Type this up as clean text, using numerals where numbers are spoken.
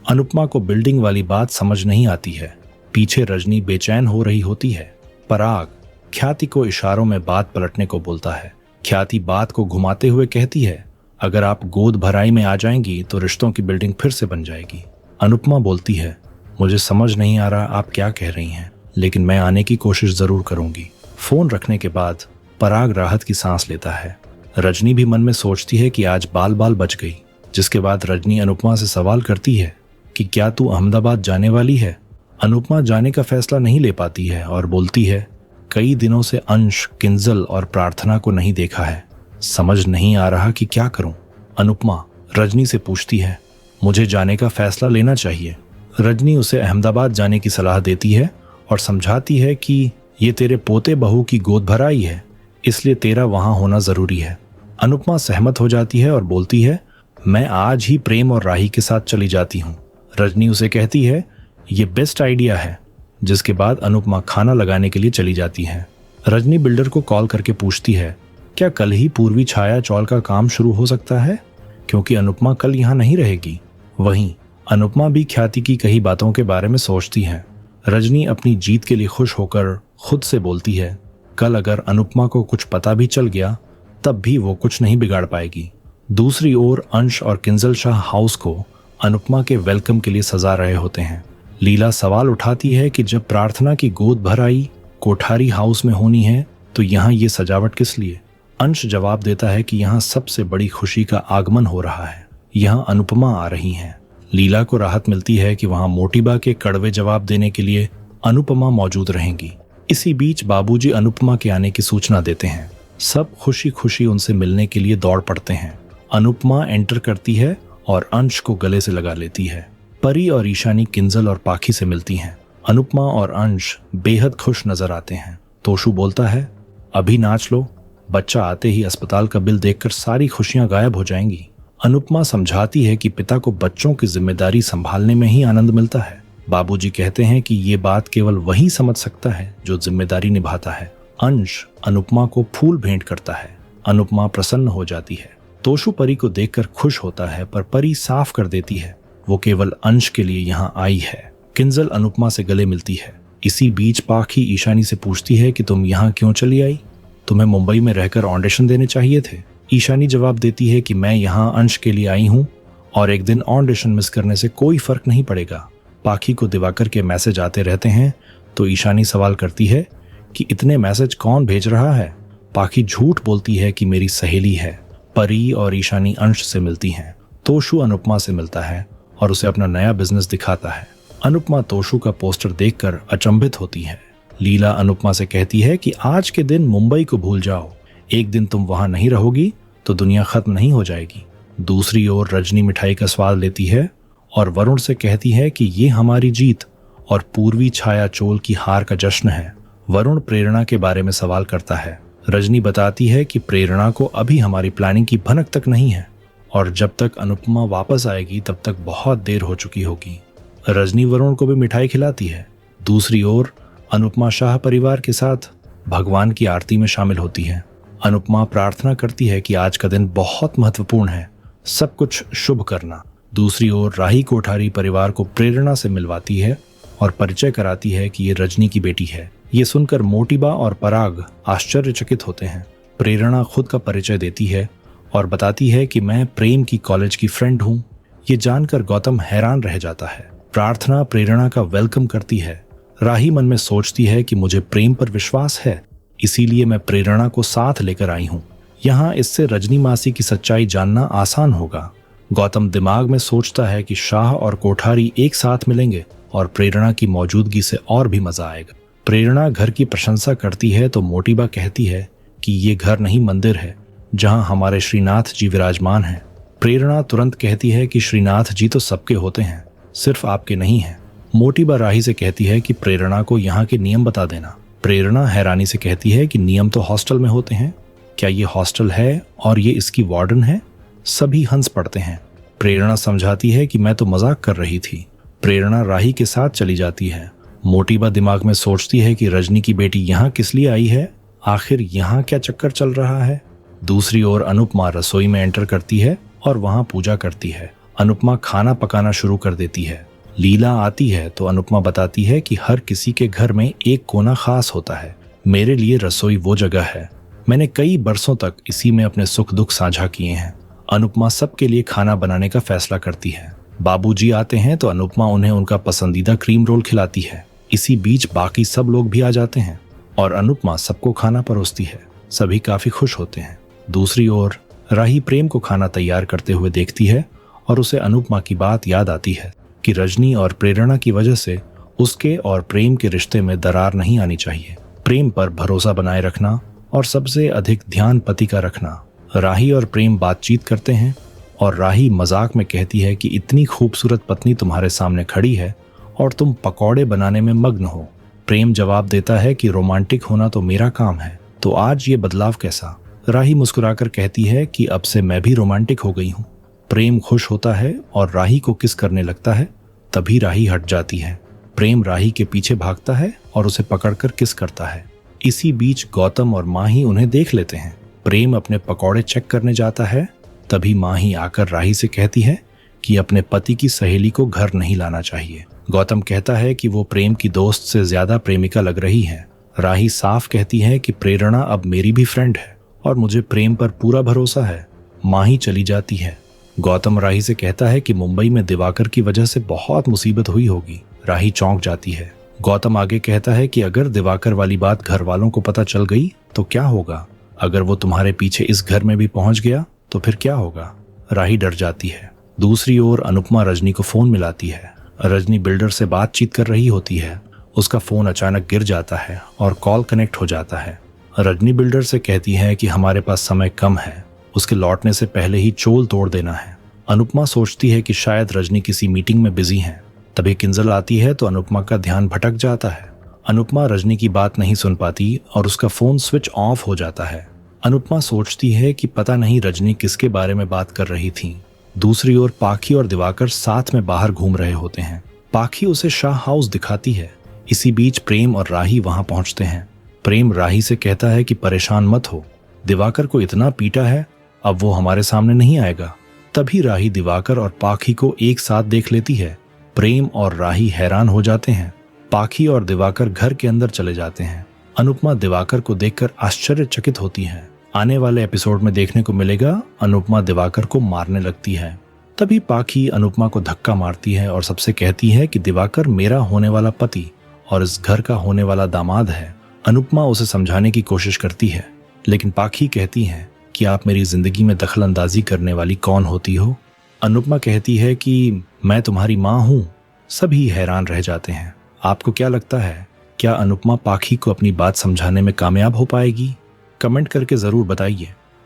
अनुपमा को बिल्डिंग वाली बात समझ नहीं आती है। पीछे रजनी बेचैन हो रही होती है। पराग ख्याति को इशारों में बात पलटने को बोलता है। ख्याति बात को घुमाते हुए कहती है, अगर आप गोद भराई में आ जाएंगी तो रिश्तों की बिल्डिंग फिर से बन जाएगी। अनुपमा बोलती है, मुझे समझ नहीं आ रहा आप क्या कह रही हैं, लेकिन मैं आने की कोशिश जरूर करूंगी। फोन रखने के बाद पराग राहत की सांस लेता है। रजनी भी मन में सोचती है कि आज बाल बाल बच गई। जिसके बाद रजनी अनुपमा से सवाल करती है कि क्या तू अहमदाबाद जाने वाली है। अनुपमा जाने का फैसला नहीं ले पाती है और बोलती है, कई दिनों से अंश, किंजल और प्रार्थना को नहीं देखा है, समझ नहीं आ रहा कि क्या करूं। अनुपमा रजनी से पूछती है, मुझे जाने का फैसला लेना चाहिए। रजनी उसे अहमदाबाद जाने की सलाह देती है और समझाती है कि ये तेरे पोते बहू की गोद भराई है, इसलिए तेरा वहां होना जरूरी है। अनुपमा सहमत हो जाती है और बोलती है, मैं आज ही प्रेम और राही के साथ चली जाती हूँ। रजनी उसे कहती है, ये बेस्ट आइडिया है। जिसके बाद अनुपमा खाना लगाने के लिए चली जाती है। रजनी बिल्डर को कॉल करके पूछती है, क्या कल ही पूर्वी छाया चौल का काम शुरू हो सकता है, क्योंकि अनुपमा कल यहाँ नहीं रहेगी। वहीं अनुपमा भी ख्याति की कई बातों के बारे में सोचती है। रजनी अपनी जीत के लिए खुश होकर खुद से बोलती है, कल अगर अनुपमा को कुछ पता भी चल गया तब भी वो कुछ नहीं बिगाड़ पाएगी। दूसरी ओर अंश और किंजल शाह हाउस को अनुपमा के वेलकम के लिए सजा रहे होते हैं। लीला सवाल उठाती है कि जब प्रार्थना की गोद भराई कोठारी हाउस में होनी है तो यहाँ ये सजावट किस लिए। अंश जवाब देता है कि यहाँ सबसे बड़ी खुशी का आगमन हो रहा है, यहाँ अनुपमा आ रही हैं। लीला को राहत मिलती है कि वहाँ मोटीबा के कड़वे जवाब देने के लिए अनुपमा मौजूद रहेंगी। इसी बीच बाबूजी अनुपमा के आने की सूचना देते हैं। सब खुशी खुशी उनसे मिलने के लिए दौड़ पड़ते हैं। अनुपमा एंटर करती है और अंश को गले से लगा लेती है। परी और ईशानी किंजल और पाखी से मिलती हैं। अनुपमा और अंश बेहद खुश नजर आते हैं। तोशु बोलता है, अभी नाच लो, बच्चा आते ही अस्पताल का बिल देखकर सारी खुशियां गायब हो जाएंगी। अनुपमा समझाती है कि पिता को बच्चों की जिम्मेदारी संभालने में ही आनंद मिलता है। बाबूजी कहते हैं कि ये बात केवल वही समझ सकता है जो जिम्मेदारी निभाता है। अंश अनुपमा को फूल भेंट करता है। अनुपमा प्रसन्न हो जाती है। तोशु परी को देखकर खुश होता है, पर परी साफ कर देती है वो केवल अंश के लिए यहाँ आई है। किंजल अनुपमा से गले मिलती है। इसी बीच पाखी ईशानी से पूछती है कि तुम यहाँ क्यों चली आई, तुम्हें मुंबई में रहकर ऑडिशन देने चाहिए थे। ईशानी जवाब देती है कि मैं यहाँ अंश के लिए आई हूँ और एक दिन ऑडिशन मिस करने से कोई फर्क नहीं पड़ेगा। पाखी को दिवाकर के मैसेज आते रहते हैं तो ईशानी सवाल करती है कि इतने मैसेज कौन भेज रहा है। पाखी झूठ बोलती है कि मेरी सहेली है। परी और ईशानी अंश से मिलती हैं। तोशु अनुपमा से मिलता है और उसे अपना नया बिजनेस दिखाता है। अनुपमा तोशु का पोस्टर देखकर अचंभित होती है। लीला अनुपमा से कहती है कि आज के दिन मुंबई को भूल जाओ, एक दिन तुम वहां नहीं रहोगी तो दुनिया खत्म नहीं हो जाएगी। दूसरी ओर रजनी मिठाई का स्वाद लेती है और वरुण से कहती है कि ये हमारी जीत और पूर्वी छाया चोल की हार का जश्न है। वरुण प्रेरणा के बारे में सवाल करता है। रजनी बताती है कि प्रेरणा को अभी हमारी प्लानिंग की भनक तक नहीं है और जब तक अनुपमा वापस आएगी तब तक बहुत देर हो चुकी होगी। रजनी वरुण को भी मिठाई खिलाती है। दूसरी ओर अनुपमा शाह परिवार के साथ भगवान की आरती में शामिल होती है। अनुपमा प्रार्थना करती है कि आज का दिन बहुत महत्वपूर्ण है, सब कुछ शुभ करना। दूसरी ओर राही कोठारी परिवार को प्रेरणा से मिलवाती है और परिचय कराती है कि ये रजनी की बेटी है। ये सुनकर मोटीबा और पराग आश्चर्यचकित होते हैं। प्रेरणा खुद का परिचय देती है और बताती है कि मैं प्रेम की कॉलेज की फ्रेंड हूँ। ये जानकर गौतम हैरान रह जाता है। प्रार्थना प्रेरणा का वेलकम करती है। राही मन में सोचती है कि मुझे प्रेम पर विश्वास है, इसीलिए मैं प्रेरणा को साथ लेकर आई हूँ। यहाँ इससे रजनी मासी की सच्चाई जानना आसान होगा। गौतम दिमाग में सोचता है कि शाह और कोठारी एक साथ मिलेंगे और प्रेरणा की मौजूदगी से और भी मजा आएगा। प्रेरणा घर की प्रशंसा करती है तो मोटीबा कहती है कि ये घर नहीं मंदिर है जहां हमारे श्रीनाथ जी विराजमान हैं। प्रेरणा तुरंत कहती है कि श्रीनाथ जी तो सबके होते हैं, सिर्फ आपके नहीं हैं। मोटीबा राही से कहती है कि प्रेरणा को यहाँ के नियम बता देना। प्रेरणा हैरानी से कहती है कि नियम तो हॉस्टल में होते हैं, क्या ये हॉस्टल है और ये इसकी वार्डन है? सभी हंस पड़ते हैं। प्रेरणा समझाती है कि मैं तो मजाक कर रही थी। प्रेरणा राही के साथ चली जाती है। मोटीबा दिमाग में सोचती है कि रजनी की बेटी यहाँ किस लिए आई है, आखिर यहाँ क्या चक्कर चल रहा है। दूसरी ओर अनुपमा रसोई में एंटर करती है और वहां पूजा करती है। अनुपमा खाना पकाना शुरू कर देती है। लीला आती है तो अनुपमा बताती है कि हर किसी के घर में एक कोना खास होता है। मेरे लिए रसोई वो जगह है। मैंने कई बरसों तक इसी में अपने सुख दुख साझा किए हैं। अनुपमा सबके लिए खाना बनाने का फैसला करती है। बाबूजी आते हैं तो अनुपमा उन्हें उनका पसंदीदा क्रीम रोल खिलाती है। इसी बीच बाकी सब लोग भी आ जाते हैं और अनुपमा सबको खाना परोसती है। सभी काफी खुश होते हैं। दूसरी ओर राही प्रेम को खाना तैयार करते हुए देखती है और उसे अनुपमा की बात याद आती है कि रजनी और प्रेरणा की वजह से उसके और प्रेम के रिश्ते में दरार नहीं आनी चाहिए। प्रेम पर भरोसा बनाए रखना और सबसे अधिक ध्यान पति का रखना। राही और प्रेम बातचीत करते हैं और राही मजाक में कहती है कि इतनी खूबसूरत पत्नी तुम्हारे सामने खड़ी है और तुम पकौड़े बनाने में मग्न हो। प्रेम जवाब देता है कि रोमांटिक होना तो मेरा काम है, तो आज ये बदलाव कैसा। राही मुस्कुराकर कहती है कि अब से मैं भी रोमांटिक हो गई हूँ। प्रेम खुश होता है और राही को किस करने लगता है। तभी राही हट जाती है। प्रेम राही के पीछे भागता है और उसे पकड़कर किस करता है। इसी बीच गौतम और माही उन्हें देख लेते हैं। प्रेम अपने पकौड़े चेक करने जाता है। तभी माही आकर राही से कहती है कि अपने पति की सहेली को घर नहीं लाना चाहिए। गौतम कहता है कि वो प्रेम की दोस्त से ज्यादा प्रेमिका लग रही है। राही साफ कहती है कि प्रेरणा अब मेरी भी फ्रेंड है और मुझे प्रेम पर पूरा भरोसा है। माही चली जाती है। गौतम राही से कहता है कि मुंबई में दिवाकर की वजह से बहुत मुसीबत हुई होगी। राही चौंक जाती है। गौतम आगे कहता है कि अगर दिवाकर वाली बात घर वालों को पता चल गई तो क्या होगा। अगर वो तुम्हारे पीछे इस घर में भी पहुंच गया तो फिर क्या होगा। राही डर जाती है। दूसरी ओर अनुपमा रजनी को फोन मिलाती है। रजनी बिल्डर से बातचीत कर रही होती है। उसका फोन अचानक गिर जाता है और कॉल कनेक्ट हो जाता है। रजनी बिल्डर से कहती है कि हमारे पास समय कम है, उसके लौटने से पहले ही चोल तोड़ देना है। अनुपमा सोचती है कि शायद रजनी किसी मीटिंग में बिजी है। तभी किंजल आती है तो अनुपमा का ध्यान भटक जाता है। अनुपमा रजनी की बात नहीं सुन पाती और उसका फोन स्विच ऑफ हो जाता है। अनुपमा सोचती है कि पता नहीं रजनी किसके बारे में बात कर रही थी। दूसरी ओर पाखी और दिवाकर साथ में बाहर घूम रहे होते हैं। पाखी उसे शाह हाउस दिखाती है। इसी बीच प्रेम और राही वहां पहुंचते हैं। प्रेम राही से कहता है कि परेशान मत हो, दिवाकर को इतना पीटा है, अब वो हमारे सामने नहीं आएगा। तभी राही दिवाकर और पाखी को एक साथ देख लेती है। प्रेम और राही हैरान हो जाते हैं। पाखी और दिवाकर घर के अंदर चले जाते हैं। अनुपमा दिवाकर को देखकर आश्चर्यचकित होती है। आने वाले एपिसोड में देखने को मिलेगा अनुपमा दिवाकर को मारने लगती है। तभी पाखी अनुपमा को धक्का मारती है और सबसे कहती है कि दिवाकर मेरा होने वाला पति और इस घर का होने वाला दामाद है। अनुपमा उसे समझाने की कोशिश करती है, लेकिन पाखी कहती है कि आप मेरी जिंदगी में दखल अंदाजी करने वाली कौन होती हो। अनुपमा कहती है कि मैं तुम्हारी माँ हूँ। सभी हैरान रह जाते हैं। आपको क्या लगता है, क्या अनुपमा पाखी को अपनी बात समझाने में कामयाब हो पाएगी? कमेंट करके जरूर बताइए।